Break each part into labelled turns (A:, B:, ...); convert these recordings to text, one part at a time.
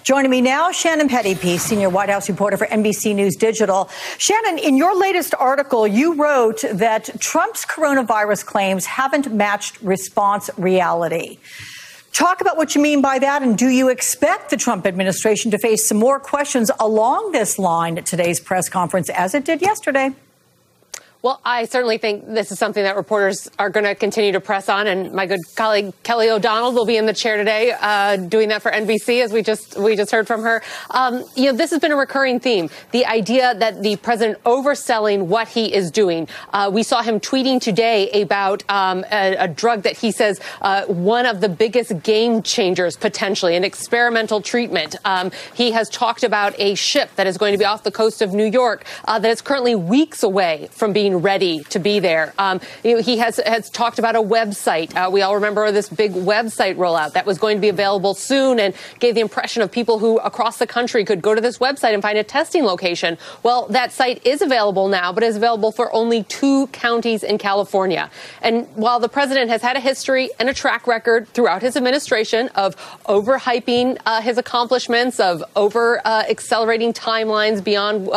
A: Joining me now, Shannon Pettypiece, senior White House reporter for NBC News Digital. Shannon, in your latest article, you wrote that Trump's coronavirus claims haven't matched response reality. Talk about what you mean by that, and do you expect the Trump administration to face some more questions along this line at today's press conference, as it did yesterday?
B: Well, I certainly think this is something that reporters are going to continue to press on, and my good colleague Kelly O'Donnell will be in the chair today doing that for NBC, as we just heard from her. This has been a recurring theme, the idea that the president overselling what he is doing. We saw him tweeting today about a drug that he says one of the biggest game changers, potentially, an experimental treatment. He has talked about a ship that is going to be off the coast of New York that is currently weeks away from being ready to be there. He has talked about a website. We all remember this big website rollout that was going to be available soon and gave the impression of people who across the country could go to this website and find a testing location. Well, that site is available now, but is available for only 2 counties in California. And while the president has had a history and a track record throughout his administration of overhyping his accomplishments, of accelerating timelines beyond,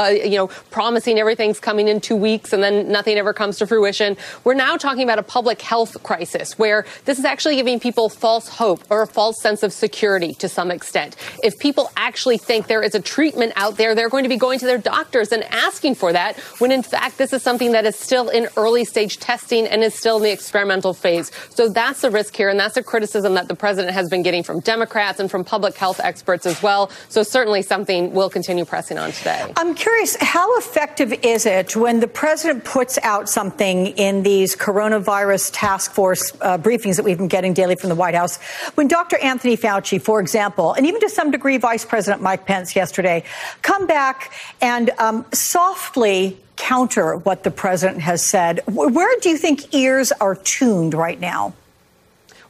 B: promising everything's coming in 2 weeks and then nothing ever comes to fruition. We're now talking about a public health crisis where this is actually giving people false hope or a false sense of security to some extent. If people actually think there is a treatment out there, they're going to be going to their doctors and asking for that, when in fact this is something that is still in early stage testing and is still in the experimental phase. So that's the risk here, and that's a criticism that the president has been getting from Democrats and from public health experts as well. So certainly something we'll continue pressing on today.
A: I'm curious, how effective is it when the president puts out something in these coronavirus task force briefings that we've been getting daily from the White House? When Dr. Anthony Fauci, for example, and even to some degree Vice President Mike Pence yesterday, come back and softly counter what the president has said, where do you think ears are tuned right now?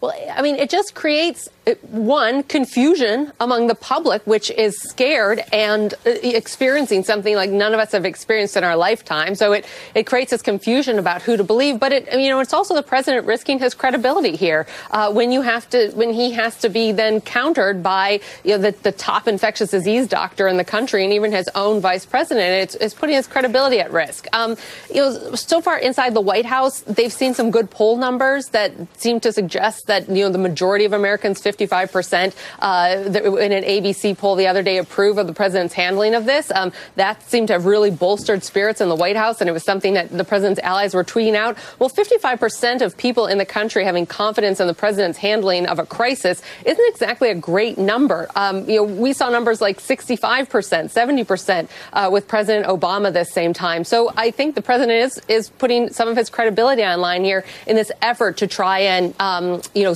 B: Well, I mean, it just creates, one, confusion among the public, which is scared and experiencing something like none of us have experienced in our lifetime. So it creates this confusion about who to believe. But it's also the president risking his credibility here when he has to be then countered by the top infectious disease doctor in the country and even his own vice president. It's putting his credibility at risk. So far inside the White House, they've seen some good poll numbers that seem to suggest that the majority of Americans, 55%, in an ABC poll the other day, approve of the president's handling of this. That seemed to have really bolstered spirits in the White House, and it was something that the president's allies were tweeting out. Well, 55% of people in the country having confidence in the president's handling of a crisis isn't exactly a great number. We saw numbers like 65%, 70% with President Obama this same time. So I think the president is putting some of his credibility on line here in this effort to try and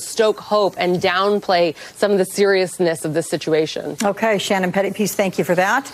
B: stoke hope and downplay some of the seriousness of this situation.
A: Okay, Shannon Pettypiece, thank you for that.